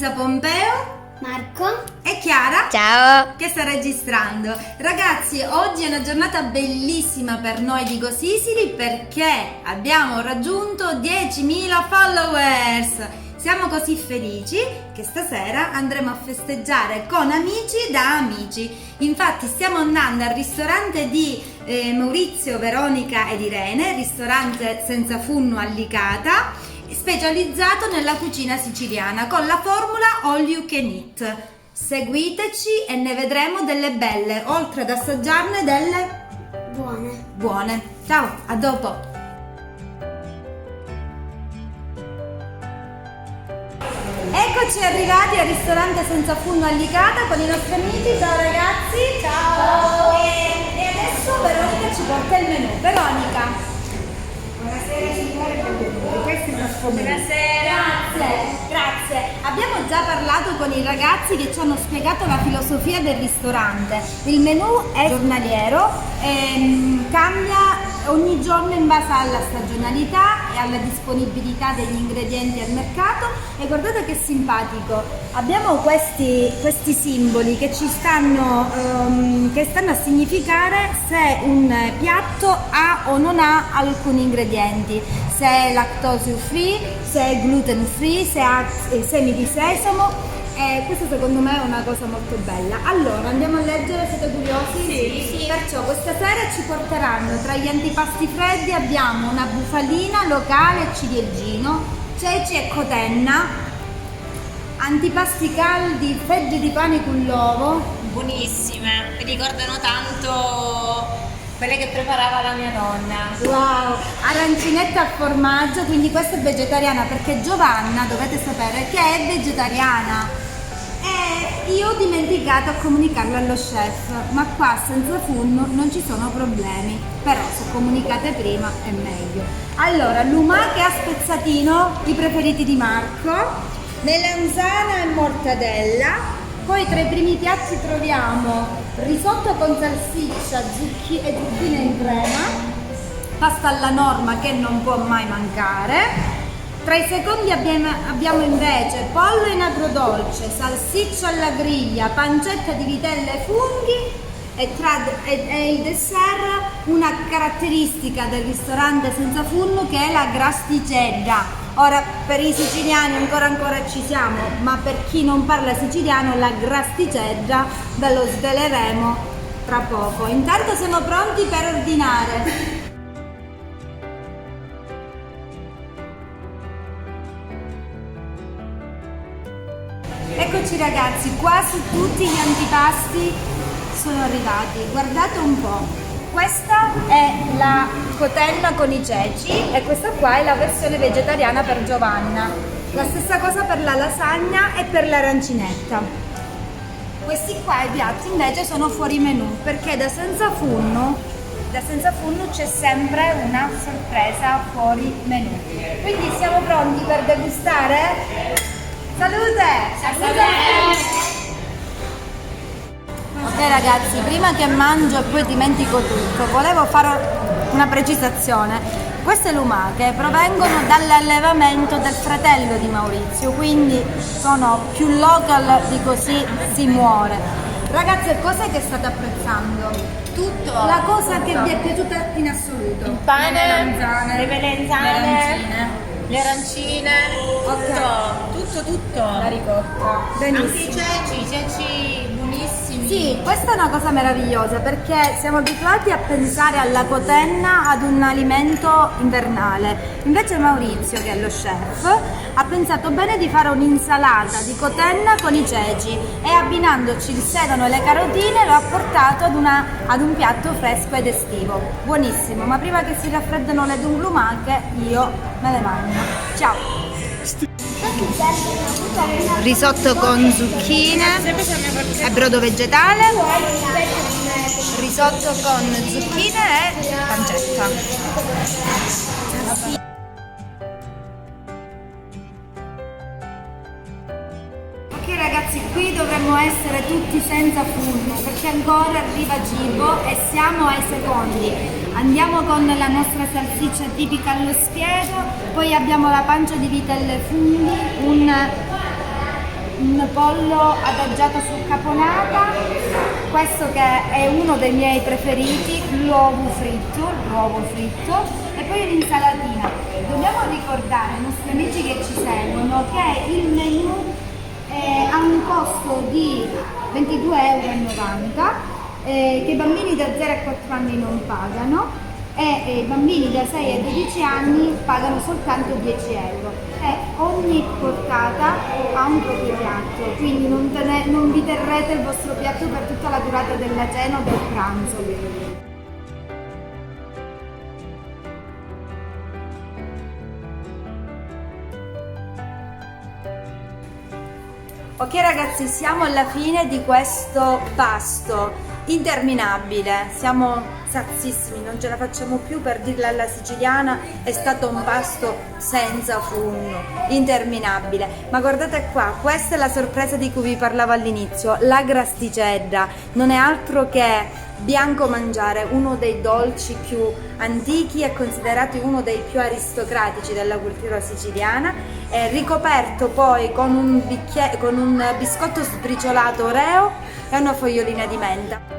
Elisa Pompeo, Marco e Chiara. Ciao! Che sta registrando. Ragazzi, oggi è una giornata bellissima per noi di Go Sicily perché abbiamo raggiunto 10.000 followers. Siamo così felici che stasera andremo a festeggiare con amici da amici. Infatti stiamo andando al ristorante di Maurizio, Veronica ed Irene, ristorante Senza Funno a Licata, specializzato nella cucina siciliana con la formula All You Can Eat. Seguiteci e ne vedremo delle belle, oltre ad assaggiarne delle buone. Ciao, a dopo! Eccoci arrivati al ristorante Senza Funno a Licata con i nostri amici. Ciao ragazzi! Ciao! E adesso Veronica ci porta il menù. Veronica! Buonasera signore, questo è uno sfondo. Grazie. Abbiamo già parlato con i ragazzi che ci hanno spiegato la filosofia del ristorante. Il menù è giornaliero e cambia ogni giorno in base alla stagionalità e alla disponibilità degli ingredienti al mercato. E guardate che simpatico, abbiamo questi simboli che ci stanno a significare se un piatto ha o non ha alcuni ingredienti, se è lattosio free, se è gluten free, se ha semi di sesamo. Questo secondo me è una cosa molto bella. Allora andiamo a leggere, siete curiosi? Sì. Perciò questa sera ci porteranno tra gli antipasti freddi abbiamo una bufalina locale ciliegino, ceci e cotenna, antipasti caldi, fegge di pane con l'uovo. Buonissime, mi ricordano tanto quelle che preparava la mia nonna. Wow, arancinetta al formaggio, quindi questa è vegetariana perché Giovanna, dovete sapere che è vegetariana e io ho dimenticato a comunicarlo allo chef, ma qua Senza Funno non ci sono problemi, però se comunicate prima è meglio. Allora, lumache a spezzatino, i preferiti di Marco, melanzana e mortadella. Poi tra i primi piatti troviamo risotto con salsiccia e zucchine in crema, pasta alla norma che non può mai mancare. Tra i secondi abbiamo invece pollo in agrodolce, salsiccia alla griglia, pancetta di vitelle e funghi e il dessert, una caratteristica del ristorante Senza Funno che è la grasticedda. Ora per i siciliani ancora ci siamo, ma per chi non parla siciliano la grasticedda ve lo sveleremo tra poco. Intanto siamo pronti per ordinare. Eccoci ragazzi, quasi tutti gli antipasti sono arrivati, guardate un po'. Questa è la cotenna con i ceci e questa qua è la versione vegetariana per Giovanna. La stessa cosa per la lasagna e per l'arancinetta. Questi qua i piatti invece sono fuori menù perché da Senza Funno c'è sempre una sorpresa fuori menù. Quindi siamo pronti per degustare? Salute! Ok ragazzi, prima che mangio e poi dimentico tutto, volevo fare una precisazione. Queste lumache provengono dall'allevamento del fratello di Maurizio, quindi sono più local di così si muore. Ragazze, cos'è che state apprezzando? Tutto! La cosa che vi è piaciuta in assoluto? Il pane, le melanzane, le arancine, tutto. la ricotta. Benissimo. Anche i ceci buonissimi. Sì, questa è una cosa meravigliosa perché siamo abituati a pensare alla cotenna ad un alimento invernale. Invece Maurizio, che è lo chef, ha pensato bene di fare un'insalata di cotenna con i ceci e abbinandoci il sedano e le carotine lo ha portato ad un piatto fresco ed estivo. Buonissimo, ma prima che si raffreddano le lumache io me le mangio. Ciao! Risotto con zucchine e brodo vegetale, risotto con zucchine e pancetta. Ok ragazzi, qui dovremmo essere tutti senza funno perché ancora arriva cibo e siamo ai secondi. Andiamo con la nostra salsiccia tipica allo spiedo, poi abbiamo la pancia di vitelle funghi, un pollo adagiato su caponata, questo che è uno dei miei preferiti, l'uovo fritto, e poi un'insalatina. Dobbiamo ricordare ai nostri amici che ci seguono che il menù ha un costo di 22,90 €, che i bambini da 0 a 4 anni non pagano e i bambini da 6 a 12 anni pagano soltanto 10 € e ogni portata ha un proprio piatto, quindi non vi terrete il vostro piatto per tutta la durata della cena o del pranzo. Ok ragazzi, siamo alla fine di questo pasto interminabile, siamo sazissimi, non ce la facciamo più, per dirla alla siciliana è stato un pasto senza funno, interminabile. Ma guardate qua, questa è la sorpresa di cui vi parlavo all'inizio, la grasticedda, non è altro che bianco mangiare, uno dei dolci più antichi e considerato uno dei più aristocratici della cultura siciliana, ricoperto poi con un biscotto sbriciolato Oreo e una fogliolina di menta.